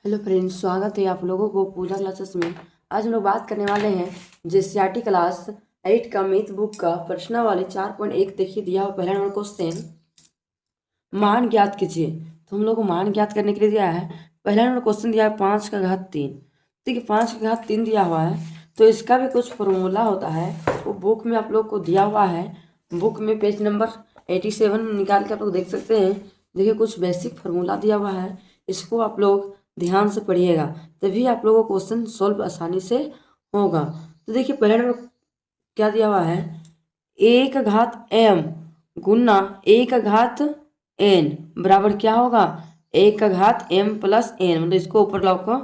Hello friends, स्वागत है आप लोगों को पूजा क्लासेस में। आज हम लोग बात करने वाले हैं जेसीईआरटी क्लास 8 का मैथ बुक का प्रश्न वाले 4.1। देखिए दिया हुआ पहला नंबर क्वेश्चन, मान ज्ञात कीजिए। तो हम लोग को मान ज्ञात करने के लिए दिया है। पहला नंबर क्वेश्चन दिया है 5 का घात 3। ठीक है, 5 का घात 3 दिया हुआ है तो इसका भी कुछ फॉर्मूला होता है, वो बुक में आप लोग को दिया हुआ है। बुक में पेज नंबर 87 में निकाल के आप लोग देख सकते हैं। देखिए कुछ बेसिक फार्मूला दिया हुआ है, इसको आप लोग ध्यान से पढ़िएगा, तभी आप लोगों को क्वेश्चन सॉल्व आसानी से होगा। तो देखिए पहले नंबर क्या दिया हुआ है, 1 का घात m गुना 1 का घात n बराबर क्या होगा, 1 का घात m प्लस n। मतलब इसको ऊपर लाओ को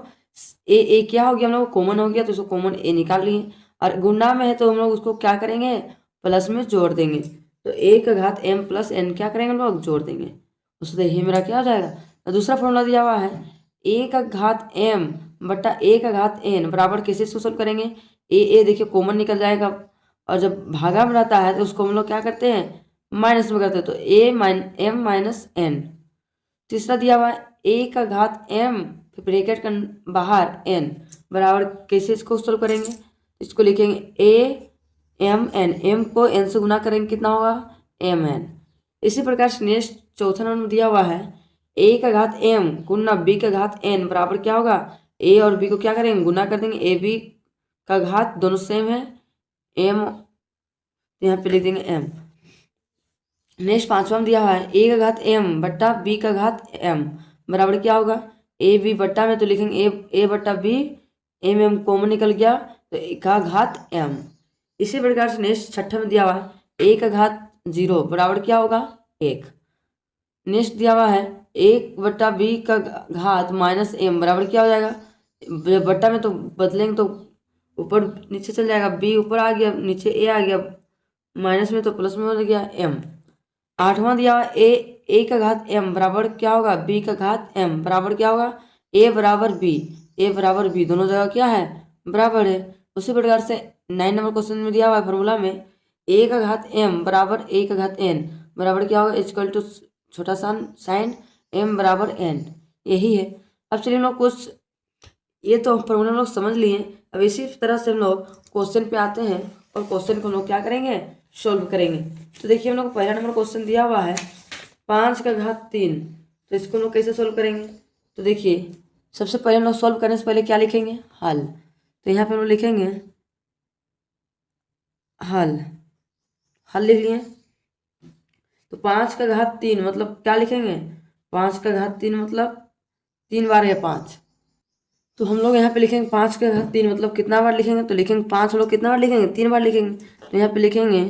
ए क्या हो गया, हम लोग कॉमन हो गया तो इसको कॉमन a निकाल लिए, और गुना में है तो हम लोग उसको क्या करेंगे, प्लस में जोड़ देंगे। तो 1 का घात m प्लस n क्या करेंगे हम लोग, जोड़ देंगे। उससे ये मेरा क्या हो जाएगा। तो दूसरा फॉर्मूला दिया हुआ है, 1 का घात m बटा 1 का घात n बराबर कैसे इसको सोल्व करेंगे। ए देखिए कॉमन निकल जाएगा, और जब भागा में रहता है तो उसको हम लोग क्या करते हैं, माइनस में करते हैं। तो m माइनस n। तीसरा दिया हुआ है 1 का घात m फिर ब्रैकेट का बाहर n बराबर कैसे इसको सोल्व करेंगे, इसको लिखेंगे m को n से गुना करेंगे कितना होगा, mn। इसी प्रकार से नेक्स्ट चौथा नंबर दिया हुआ है, a का घात m गुना b का घात n बराबर क्या होगा, a और b को क्या करेंगे, गुना कर देंगे। a b का घात दोनों सेम है, m यहाँ पे लिख देंगे m। नेक्स्ट पांचवा में दिया हुआ है, a का घात m बट्टा b का घात m बराबर क्या होगा, a b बट्टा में तो लिखेंगे a बट्टा b, m कॉमन निकल गया तो a का घात m। इसी प्रकार से नेक्स्ट छठा में दिया हुआ है, a का घात 0 बराबर क्या होगा, 1। नेक्स्ट दिया हुआ है 1 बट्टा b का घात माइनस m बराबर क्या हो जाएगा, बट्टा में तो बदलेंगे तो ऊपर नीचे चल जाएगा, b ऊपर आ गया, नीचे a आ गया, माइनस में तो प्लस में हो गया m। आठवां दिया हुआ a का घात m बराबर क्या होगा, b का घात m बराबर क्या होगा, a बराबर b दोनों जगह क्या है, बराबर है। उसी प्रकार से 9 नंबर क्वेश्चन में दिया हुआ है फॉर्मूला में, a का घात m बराबर a का घात n बराबर क्या होगा, इक्वल टू छोटा सा साइन m बराबर n। यही है। अब चलिए हम लोग कुछ, ये तो फॉर्मूला हम लोग समझ लिए। अब इसी तरह से हम लोग क्वेश्चन पे आते हैं और क्वेश्चन को हम लोग क्या करेंगे, सॉल्व करेंगे। तो देखिए हम लोग को पहला नंबर क्वेश्चन दिया हुआ है 5 का घात 3। तो इसको हम लोग कैसे सॉल्व करेंगे, तो देखिए सबसे पहले हम लोग सॉल्व करने से पहले क्या लिखेंगे, हल। तो यहाँ पे हम लोग लिखेंगे हल, हल लिख लिए। तो 5 का घात 3 मतलब क्या लिखेंगे, 5 का घात 3 मतलब 3 बार है 5। तो हम लोग यहाँ पे लिखेंगे 5 का घात 3 मतलब कितना बार लिखेंगे, तो लिखेंगे 5 लोग कितना बार लिखेंगे, 3 बार लिखेंगे। तो यहाँ पे लिखेंगे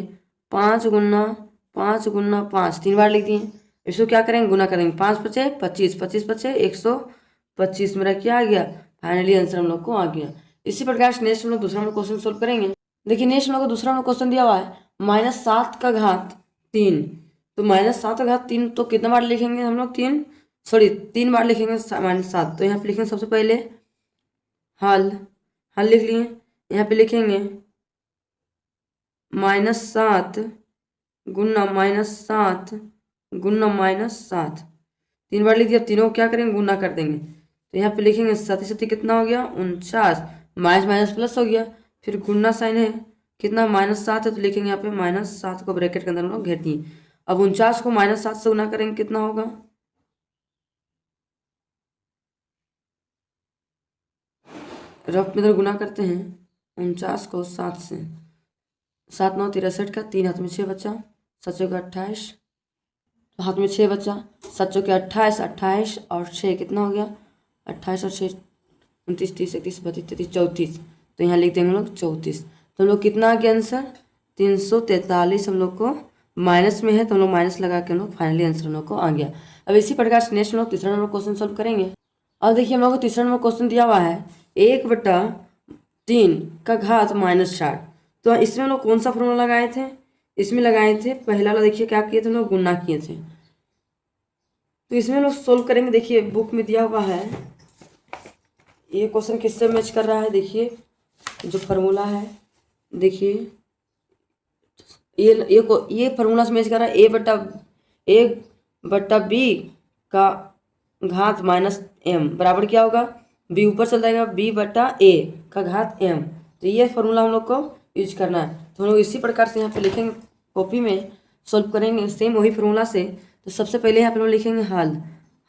5 गुना 5 3 बार लिख दिए। इसको क्या करेंगे, गुना करेंगे, 5 × 5 = 25, 25 × 5 = 125। मेरा क्या आ गया, फाइनली आंसर हम लोग को आ गया। इसी प्रकार से नेक्स्ट हम लोग दूसरा क्वेश्चन सोल्व करेंगे। देखिए नेक्स्ट हम लोग को दूसरा क्वेश्चन दिया हुआ है -7 का घात 3। तो -7 का घात 3 तो कितना बार लिखेंगे हम लोग, 3 बार लिखेंगे -7। तो यहाँ पे लिखेंगे सबसे पहले हल, हल लिख लिए। यहाँ पे लिखेंगे -7 गुना -7 गुना -7, 3 बार लिख दिया। तीनों को क्या करेंगे, गुना कर देंगे। तो यहाँ पे लिखेंगे 7 कितना हो गया, 49, माइनस माइनस प्लस हो गया, फिर गुना साइन है, कितना -7 है तो लिखेंगे यहाँ पे -7 को ब्रैकेट के अंदर हम लोग घेर दिए। अब 49 को -7 से गुना करेंगे कितना होगा, रफ में इधर गुना करते हैं 49 को 7 से, 7 9 63 का 3 हाथ में 6 बचा, 7 चौके 28, तो हाथ में 6 बचा, 7 चौके 28, 28 और 6 कितना हो गया, 28 और 6 29 30 31 32 33 34। तो यहाँ लिख देंगे हम लोग 34। तो हम लोग कितना आ गया आंसर, 343 हम लोग को माइनस में है, तो हम लोग माइनस लगा के हम लोग फाइनली आंसर हम लोग को आ गया। अब इसी प्रकार से नेक्स्ट हम लोग तीसरा नंबर क्वेश्चन सॉल्व करेंगे। और देखिए हम लोग को तीसरा नंबर क्वेश्चन दिया हुआ है 1/3 का घात -60। तो इसमें हम लोग कौन सा फॉर्मूला लगाए थे, इसमें लगाए थे पहला वाला, देखिए क्या किए थे हम लोग, गुना किए थे। तो इसमें हम लोग सोल्व करेंगे। देखिए बुक में दिया हुआ है, ये क्वेश्चन किससे मैच कर रहा है, देखिए जो फार्मूला है, देखिए ये फार्मूला से मैच कर रहा है, ए बट्टा बी का घात माइनस एम बराबर क्या होगा, बी ऊपर चल जाएगा, बी बटा ए का घात एम। तो ये फॉर्मूला हम लोग को यूज करना है। तो हम लोग इसी प्रकार से यहाँ पे लिखेंगे, कॉपी में सॉल्व करेंगे सेम वही फॉर्मूला से। तो सबसे पहले यहाँ पे हम लोग लिखेंगे हल,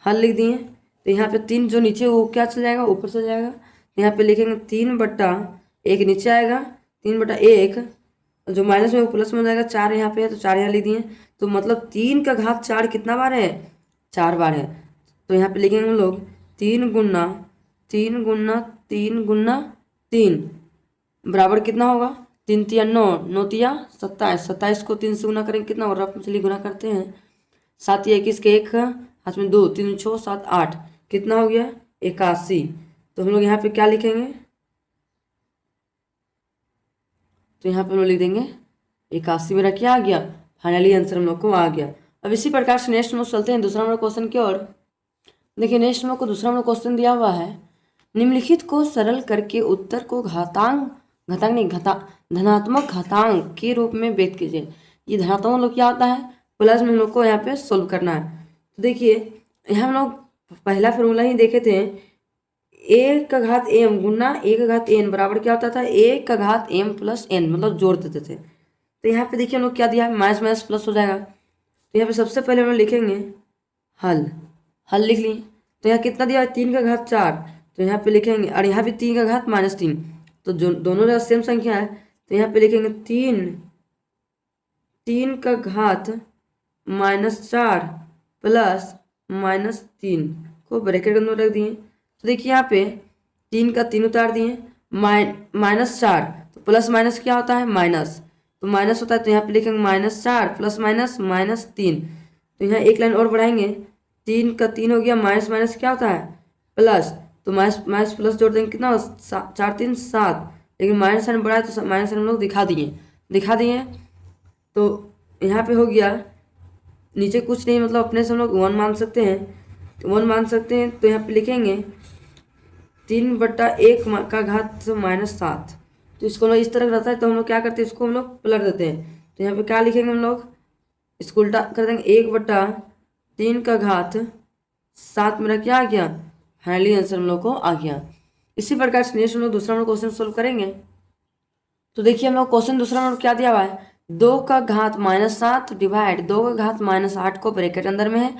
हल लिख दिए। तो यहाँ पे 3 जो नीचे वो क्या चल जाएगा, ऊपर चल जाएगा। तो यहाँ पे लिखेंगे 3/1 नीचे आएगा, 3/1 जो माइनस में वो प्लस में हो जाएगा, 4 यहाँ पे है तो 4 यहाँ लिख दिए। तो मतलब 3 का घात 4 कितना बार है, 4 बार है। तो यहाँ पे लिखेंगे हम लोग 3 गुना 3 गुना 3 गुना 3 बराबर कितना होगा, 3 तिया 9, 9 तिया 27, 27 को 3 से गुना करेंगे कितना होगा, रफ में चलिए गुना करते हैं। 7 या 21 के 1 हाथ में 2, 3 6 7 8 कितना हो गया, 81। तो हम लोग यहाँ पे क्या लिखेंगे, तो यहाँ पे हम लोग लिख देंगे 81 मेरा क्या आ गया, फाइनली आंसर हम लोग को आ गया। अब इसी प्रकार से नेक्स्ट हम लोग चलते हैं दूसरा नंबर क्वेश्चन की ओर। देखिए नेक्स्ट हम लोग को दूसरा नंबर क्वेश्चन दिया हुआ है, निम्नलिखित को सरल करके उत्तर को धनात्मक घातांक के रूप में व्यक्त कीजिए। ये धनात्मक लोग क्या होता है, प्लस में हम लोग को यहाँ पे सोल्व करना है। तो देखिए यहाँ हम लोग पहला फॉर्मूला ही देखे थे, ए का घात एम गुना ए का घात एन बराबर क्या होता था, ए का घात एम प्लस एन, मतलब जोड़ देते थे। तो यहाँ पे देखिए हम लोग क्या दिया है, माइनस माइनस प्लस हो जाएगा। तो यहाँ पे सबसे पहले हम लोग लिखेंगे हल, हल लिख लिए। तो यहाँ कितना दिया है, 3 का घात 4, तो यहाँ पे लिखेंगे, और यहाँ भी 3 का घात -3, तो जो दोनों जगह सेम संख्या है। तो यहाँ पे लिखेंगे 3 का घात -4 प्लस -3 को ब्रैकेट के अंदर रख दिए। तो देखिए यहाँ पे 3 का 3 उतार दिए, -4 तो प्लस माइनस क्या होता है, माइनस, तो माइनस होता है। तो यहाँ पे लिखेंगे -4 प्लस -3। तो यहाँ एक लाइन और बढ़ाएंगे, 3 का 3 हो गया, माइनस माइनस क्या होता है, प्लस, तो माइनस माइनस प्लस जोड़ देंगे कितना, 4 3 7, लेकिन माइनस साइन बढ़ाए तो माइनस साइन हम लोग दिखा दिए। तो यहाँ पे हो गया, नीचे कुछ नहीं, मतलब अपने से हम लोग 1 मान सकते हैं, तो 1 मान सकते हैं। तो यहाँ पे लिखेंगे 3/1 का घात -7, तो इसको हम लोग इस तरह रहता है, तो हम लोग क्या करते हैं, इसको हम लोग पलट देते हैं। तो यहाँ पे क्या लिखेंगे हम लोग, इसको उल्टा कर देंगे, 1/3 का घात 7 मेरा क्या आ गया, फाइनली आंसर हम लोग को आ गया। इसी प्रकार से नेक्स्ट हम लोग दूसरा क्वेश्चन सोल्व करेंगे। तो देखिए हम लोग क्वेश्चन दूसरा नंबर क्या दिया हुआ है, 2 का घात -7 डिवाइड 2 का घात -8 को ब्रैकेट अंदर में है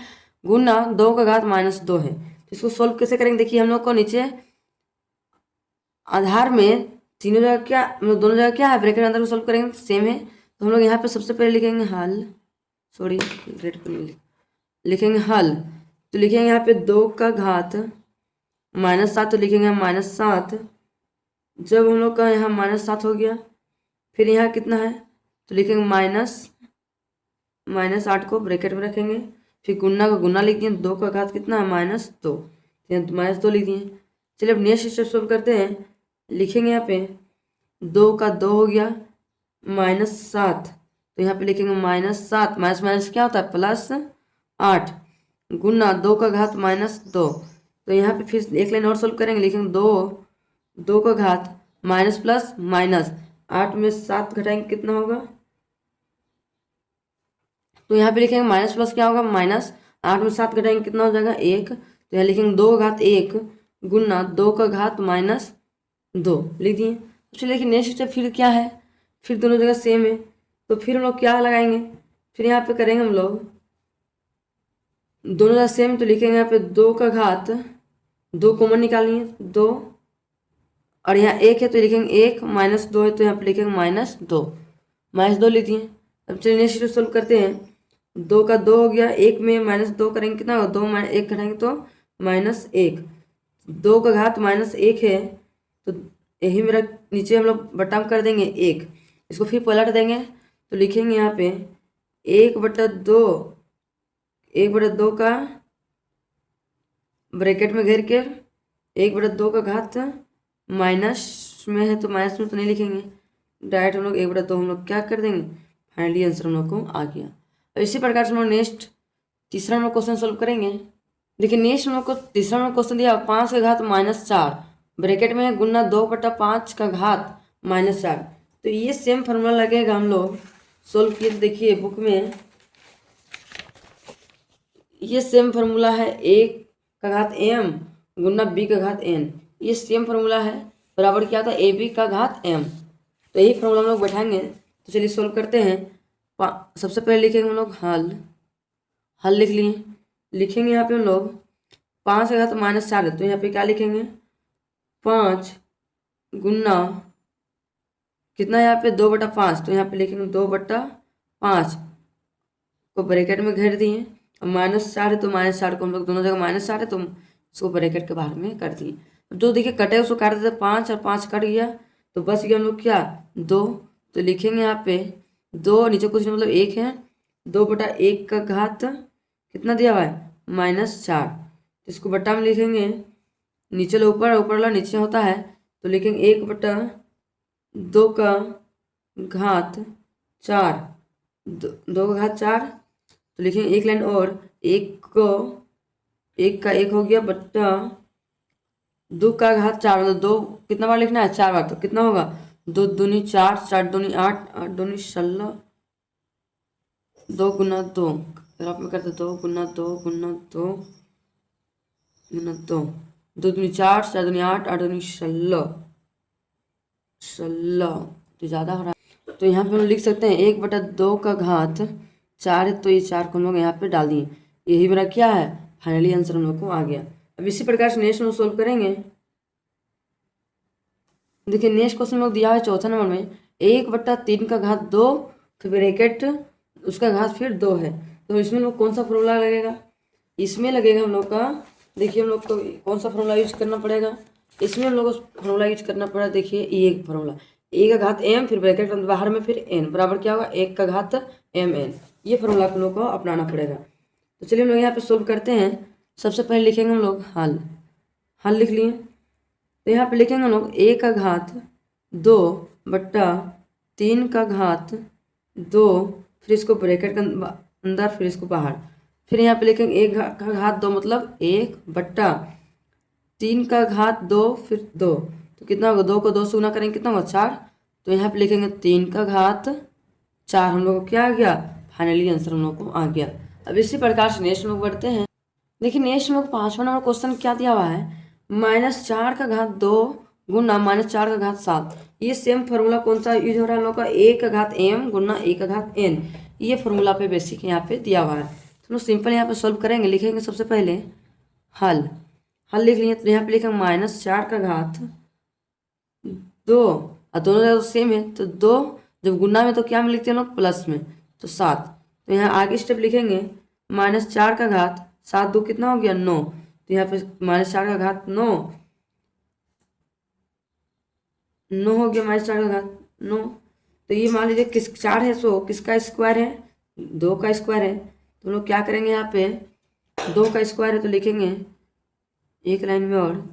गुना 2 का घात -2 है। तो इसको सोल्व कैसे करेंगे, देखिए हम लोग को नीचे आधार में तीनों जगह क्या, मतलब दोनों जगह क्या है, ब्रैकेट अंदर में सोल्व करेंगे सेम है। तो हम लोग यहाँ पे सबसे पहले लिखेंगे हल, सॉरी रेड पर लिखेंगे हल। तो लिखेंगे यहाँ पे 2 का घात -7, तो लिखेंगे -7। जब हम लोग का यहाँ -7 हो गया, फिर यहाँ कितना है, तो लिखेंगे -8 को ब्रैकेट में रखेंगे, फिर गुना का गुना लिख दिए, 2 का घात कितना है, -2, -2 लिख दिए। चलिए अब नेक्स्ट स्टेप सोल्व करते हैं। लिखेंगे यहाँ पे 2 का 2 हो गया, -7, तो यहाँ पे लिखेंगे -7 माइनस माइनस क्या होता है, +8 गुना 2 का घात -2। तो यहाँ पे फिर एक लाइन और सोल्व करेंगे, लिखेंगे 2 का घात माइनस प्लस माइनस 8 में 7 घटाएंगे कितना होगा, तो यहाँ पे लिखेंगे माइनस प्लस क्या होगा, -8 में 7 घटाएंगे कितना हो जाएगा, 1। तो यहाँ लिखेंगे 2 का घात 1 गुना 2 का घात -2 लिख दिए। चलिए देखिए नेक्स्ट स्टेप फिर क्या है, फिर दोनों जगह सेम है, तो फिर हम लोग क्या लगाएंगे, फिर यहाँ पे करेंगे हम लोग दोनों जगह सेम, तो लिखेंगे यहाँ पे 2 का घात 2 कॉमन निकालिए 2, और यहाँ 1 है तो लिखेंगे 1, -2 है तो यहाँ पे लिखेंगे -2 लिख दिए। अब चलिए नेक्स्ट स्टेप सोल्व करते हैं। 2 का 2 हो गया, 1 में -2 करेंगे कितना होगा, 2 - 1 घटाएंगे तो -1, 2 का घात -1 है, तो यही मेरा नीचे हम लोग बटा कर देंगे 1, इसको फिर पलट देंगे। तो लिखेंगे यहाँ पे 1/2 का ब्रैकेट में घेर के 1/2 का घात माइनस में है, तो माइनस में तो नहीं लिखेंगे, डायरेक्ट हम लोग 1/2 हम लोग क्या कर देंगे, फाइनली आंसर हम लोग को आ गया। और इसी प्रकार से हम लोग नेक्स्ट तीसरा नंबर क्वेश्चन सोल्व करेंगे। देखिए नेक्स्ट हम लोग को तीसरा नंबर क्वेश्चन दिया 5 का घात -4 ब्रैकेट में है गुना 2/5 का घात -4। तो ये सेम फार्मूला लगेगा, हम लोग सोल्व किए, देखिए बुक में ये सेम फार्मूला है, 1 का घात m गुना b का घात n, ये सेम फॉर्मूला है, बराबर क्या था ab का घात m। तो यही फॉर्मूला हम लोग बैठाएंगे। तो चलिए सोल्व करते हैं। सबसे पहले लिखेंगे हम लोग हल लिख लिए। लिखेंगे यहाँ पे हम लोग 5 का घात -4 है, तो यहाँ पे क्या लिखेंगे 5 गुना कितना यहाँ पे 2/5, तो यहाँ पे लिखेंगे 2/5 को ब्रैकेट में घेर दिए। और -4 है तो -4 को हम लोग दोनों जगह -4 है तो इसको ब्रैकेट के बाहर में कर दिए। जो देखिए कटे उसको काट देते 5 और 5 कट गया तो बच गया हम लोग क्या 2। तो लिखेंगे यहाँ पे 2 नीचे कुछ नहीं मतलब 1 है, 2/1 का घात कितना दिया हुआ है -4। तो इसको बट्टा में लिखेंगे, नीचे लो ऊपर, ऊपर वाला नीचे होता है तो लिखेंगे 1/2 का घात 4, 2 का घात 4। तो लिखेंगे एक लाइन और, 1 का 1 हो गया बट्टा 2 का घात 4, मतलब 2 कितना बार लिखना है 4 बार, तो कितना होगा 2 दूनी 4, 4 दूनी 8, 8 दूनी 16, 2 गुना 2 आप में करते 2 गुना 2 गुना 2 गुना 2, 2 दूनी 4, 4 दूनी 8, 8 दूनी 16, तो ज़्यादा हो रहा है। तो यहाँ पे हम लिख सकते हैं 1/2 का घात 4 है, तो ये 4 को हम लोग यहाँ पे डाल दिए। यही मेरा क्या है फाइनली आंसर हम लोग को आ गया। अब इसी प्रकार से नेक्स्ट हम सोल्व करेंगे। देखिए नेक्स्ट क्वेश्चन हम लोग दिया है चौथा नंबर में 1/3 का घात 2 फिर ब्रैकेट उसका घात फिर 2 है। तो इसमें हम लोग कौन सा फॉर्मूला लगेगा, इसमें लगेगा हम लोग का, देखिए हम लोग को कौन सा फॉर्मूला यूज करना पड़ेगा, इसमें हम लोग को फॉर्मूला यूज करना पड़ा। देखिए ये फॉर्मूला ए का घात m फिर ब्रैकेट बाहर में फिर n बराबर क्या होगा 1 का घात mn, ये फॉर्मूला हम लोग को अपनाना पड़ेगा। तो चलिए हम लोग यहाँ पे सोल्व करते हैं। सबसे पहले लिखेंगे हम लोग हल लिख लिए। तो यहाँ पे लिखेंगे हम लोग a का घात 2/3 का घात 2 फिर इसको ब्रैकेट के अंदर फिर इसको बाहर, फिर यहाँ पे लिखेंगे 1 का घात 2 मतलब 1/3 का घात 2 फिर 2, तो कितना होगा 2 को 2 से गुना करेंगे कितना होगा 4, तो यहाँ पे लिखेंगे 3 का घात 4, हम लोग को क्या आ गया फाइनली आंसर हम लोग को आ गया। अब इसी प्रकार से नेक्स्ट लोग बढ़ते हैं। देखिए नेक्स्ट हम लोग 5वां नंबर क्वेश्चन क्या दिया हुआ है -4 का घात 2 गुना -4 का घात 7। ये सेम फार्मूला कौन सा यूज हो रहा है हम लोग का 1 का घात m गुना 1 का घात n, ये फार्मूला पे बेसिक यहाँ पे दिया हुआ है। तो हम लोग सिंपल यहाँ पे सोल्व करेंगे। लिखेंगे सबसे पहले हल लिख लिए। तो यहाँ पे लिखेंगे -4 का घात 2 और दोनों जगह सेम है तो 2 जब गुना में तो क्या में लिखते हैं लोग प्लस में, तो 7। तो यहाँ आगे स्टेप लिखेंगे -4 का घात 7 2 कितना हो गया 9, तो यहाँ पे -4 का घात 9 हो गया -4 का घात 9। तो ये मान लीजिए किस 4 है सो किसका स्क्वायर है 2 का स्क्वायर है, तो हम लोग क्या करेंगे यहाँ पे 2 का स्क्वायर है तो लिखेंगे एक लाइन में और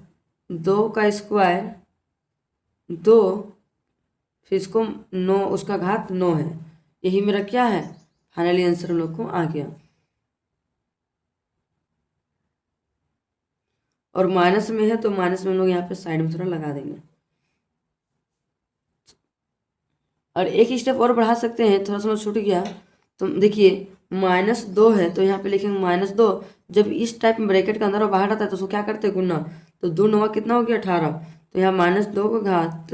2 का स्क्वायर 2 फिर इसको 9 उसका घात 9 है। यही मेरा क्या है फाइनली आंसर हम लोग को आ गया। और माइनस में है तो माइनस में हम लोग यहाँ पे साइड में थोड़ा लगा देंगे। और एक स्टेप और बढ़ा सकते हैं, थोड़ा सा छूट गया। तो देखिए -2 है तो यहाँ पे लिखेंगे -2, जब इस टाइप में ब्रैकेट के अंदर और बाहर आता है तो उसको क्या करते हैं गुना, तो 2 9 कितना हो गया 18, तो यहाँ -2 का घात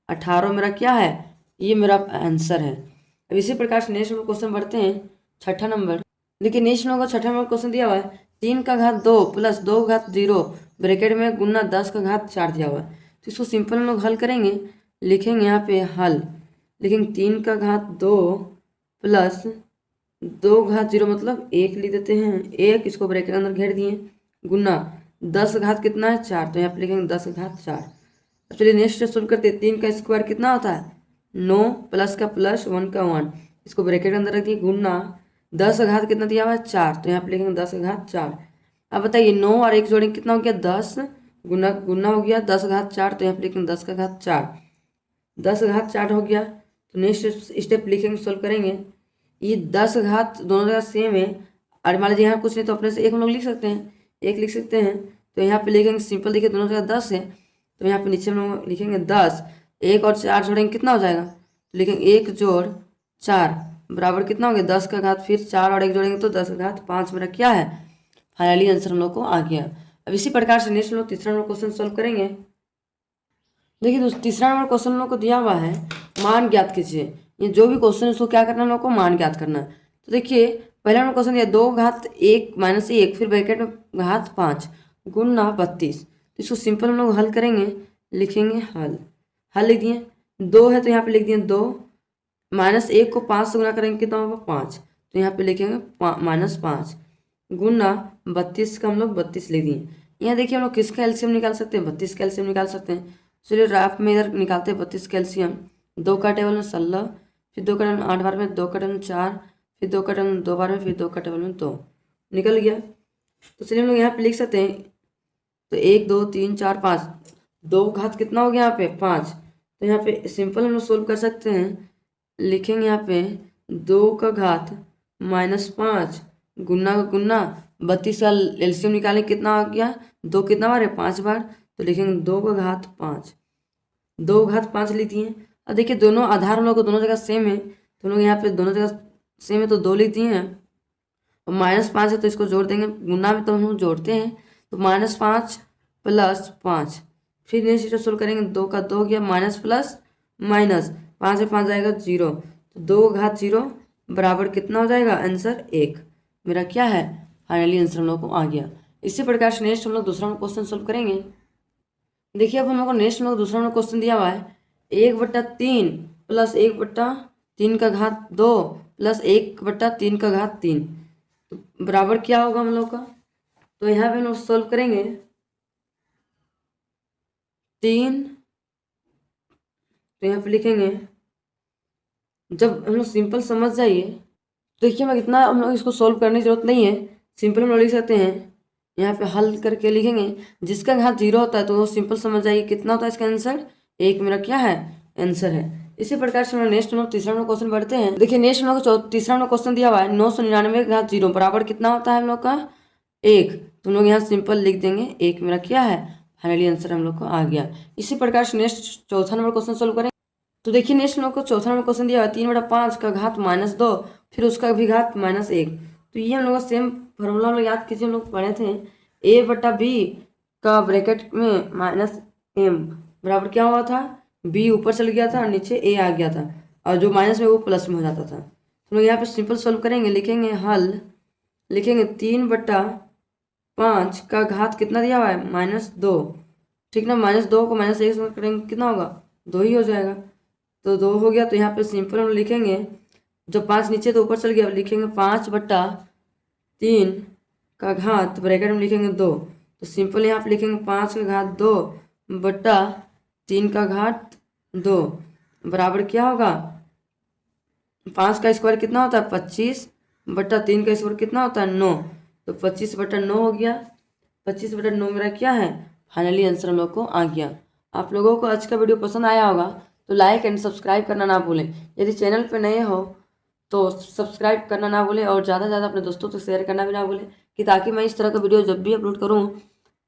18 मेरा क्या है, ये मेरा आंसर है। अब इसी प्रकार से नेक्स्ट क्वेश्चन बढ़ते हैं 6ठा नंबर। देखिए नेक्स्ट नंबर का 6ठा नंबर क्वेश्चन दिया हुआ है 3 का घात 2 प्लस 2 का घात 0 ब्रैकेट में गुना 10 का घात 4 दिया हुआ है। तो इसको सिंपल हम लोग हल करेंगे। लिखेंगे यहाँ पे हल, लिखेंगे 3 का घात 2 प्लस 2 घात 0 मतलब 1 लिख देते हैं, 1 इसको ब्रैकेट के अंदर घेर दिए गुना 10 घात कितना है 4, तो यहाँ पे लिखेंगे 10 घात 4। अब चलिए नेक्स्ट सोल्व करते हैं। 3 का स्क्वायर कितना होता है 9 प्लस का प्लस 1 का 1, इसको ब्रैकेट के अंदर रख दिए गुना 10 घात कितना दिया हुआ है 4, तो यहाँ पे लिखेंगे 10 घात 4। अब बताइए 9 और 1 जोड़ेंगे कितना हो गया 10 गुना हो गया 10 घात 4, तो यहाँ पे लिखेंगे 10 का घात 4, 10 घात 4 हो गया। तो नेक्स्ट स्टेप लिखेंगे सोल्व करेंगे। ये 10 घात दोनों जगह सेम है, और मान लीजिए यहाँ कुछ नहीं तो अपने से एक हम लोग लिख सकते हैं, एक लिख सकते हैं। तो यहाँ पे लिखेंगे सिंपल, देखिए दोनों जगह 10 है तो यहाँ पे नीचे हम लोग लिखेंगे 10, 1 और 4 जोड़ेंगे कितना हो जाएगा, तो लिखेंगे 1 जोड़ 4 बराबर कितना हो गया 10 का घात, फिर 4 और 1 जोड़ेंगे तो 10 का घात 5 मेरा क्या है फाइनली आंसर हम लोग को आ गया। अब इसी प्रकार से नेक्स्ट हम लोग तीसरा नंबर क्वेश्चन सॉल्व करेंगे। देखिए दोस्तों, तीसरा नंबर क्वेश्चन हम लोग को दिया हुआ है मान ज्ञात कीजिए। ये जो भी क्वेश्चन है उसको क्या करना है, हम लोग को मान ज्ञात करना है। तो देखिए पहला नंबर क्वेश्चन दिया 2 घात 1 - 1 फिर ब्रैकेट में घात 5 गुना 32। तो इसको सिंपल हम लोग हल करेंगे, लिखेंगे हल लिख दिए। 2 है तो यहाँ पे लिख दिए 2, -1 को 5 से गुना करेंगे कितना होगा 5, तो यहाँ पे लिखेंगे -5 गुना 32 का हम लोग 32 लिख दिए। यहाँ देखिए हम लोग किसका एलसीएम निकाल सकते हैं, 32 का एलसीएम निकाल सकते हैं। चलिए राफ में इधर निकालते हैं 32 का एलसीएम। 2 का टेबल में 16, फिर 2 का टेबल में 8 बार में, 2 का टेबल में 4, फिर 2 का टेबल में 2 बार में, फिर 2 का टेबल में 2 निकल गया। तो चलिए हम लोग यहाँ पे लिख सकते हैं, तो 1 2 3 4 5, 2 घात कितना हो गया यहाँ पे 5। तो यहाँ पे सिंपल हम लोग सोल्व कर सकते हैं, लिखेंगे यहाँ पे 2 का घात -5 गुना का गुना 32 का एलसीएम निकालें कितना आ गया, 2 कितना बार है 5 बार, तो लिखेंगे 2 का घात 5, 2 घात 5 लिख दिए। अब देखिए दोनों आधार हम लोग को दोनों जगह सेम है, तो हम लोग यहाँ पे दोनों जगह सेम है तो 2 लिख दिए हैं। और -5 है तो इसको जोड़ देंगे, गुना में तो हम लोग जोड़ते हैं, तो -5 + 5। फिर नेक्स्ट सोल्व करेंगे, 2 का 2 गया माइनस प्लस माइनस, 5 से 5 जाएगा 0, तो 2 घात 0 बराबर कितना हो जाएगा आंसर 1। मेरा क्या है फाइनली आंसर हम लोग को आ गया। इसी प्रकार से नेक्स्ट हम लोग दूसरा क्वेश्चन सोल्व करेंगे। देखिए अब हम लोग को नेक्स्ट हम लोग दूसरा नंबर क्वेश्चन दिया हुआ है 1/3 + 1/3 का घात 2 + 1/3 का घात 3, तो बराबर क्या होगा हम लोग का। तो यहाँ पे हम लोग सोल्व करेंगे 3, तो यहाँ पे लिखेंगे, जब हम लोग सिंपल समझ जाइए तो देखिए मैं इतना हम लोग इसको सोल्व करने की जरूरत नहीं है, सिंपल हम लोग लिख सकते हैं। यहाँ पे हल करके लिखेंगे, जिसका घात 0 होता है तो वो सिंपल समझ जाइए कितना होता है इसका आंसर 1 मेरा क्या है आंसर है। इसी प्रकार से हम लोग नेक्स्ट हम लोग तीसरा नंबर क्वेश्चन बढ़ते हैं। देखिए नेक्स्ट हम लोग को तीसरा नंबर क्वेश्चन दिया हुआ है 999 का घात 0 बराबर कितना होता है हम लोग का 1, तो हम लोग यहाँ सिंपल लिख देंगे 1 मेरा क्या है फाइनली आंसर हम लोग को आ गया। इसी प्रकार से नेक्स्ट चौथा नंबर क्वेश्चन सोल्व करें। तो देखिए नेक्स्ट हम लोग को चौथा नंबर क्वेश्चन दिया हुआ है 3/5 का घात -2 फिर उसका भी घात -1। तो ये हम लोग का सेम फॉर्मूला हम लोग याद कीजिए, हम लोग पढ़े थे a/b का ब्रैकेट में -m बराबर क्या हुआ था, b ऊपर चल गया था और नीचे a आ गया था, और जो माइनस में वो प्लस में हो जाता था। तो लोग यहाँ पे सिंपल सोल्व करेंगे, लिखेंगे हल, लिखेंगे 3/5 का घात कितना दिया हुआ है -2, ठीक ना, -2 को -1 से करेंगे कितना होगा 2 ही हो जाएगा, तो 2 हो गया। तो यहाँ पे सिंपल हम लिखेंगे, जो 5 नीचे तो ऊपर चल गया, लिखेंगे 5/3 का घात ब्रैकेट में लिखेंगे 2, तो सिंपल यहाँ पे लिखेंगे 5 का घात 2/3 का घात 2 बराबर क्या होगा 5 का स्क्वायर कितना होता है 25/3 का स्क्वायर कितना होता है 9, तो 25/9 हो गया। 25/9 मेरा क्या है फाइनली आंसर हम लोग को आ गया। आप लोगों को आज का वीडियो पसंद आया होगा तो लाइक एंड सब्सक्राइब करना ना भूलें। यदि चैनल पर नए हो तो सब्सक्राइब करना ना भूलें और ज़्यादा से ज़्यादा अपने दोस्तों से शेयर करना भी ना भूलें, कि ताकि मैं इस तरह का वीडियो जब भी अपलोड करूँ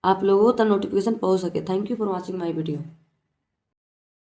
आप लोगों तक नोटिफिकेशन पहुँच सके। Thank you for watching my video.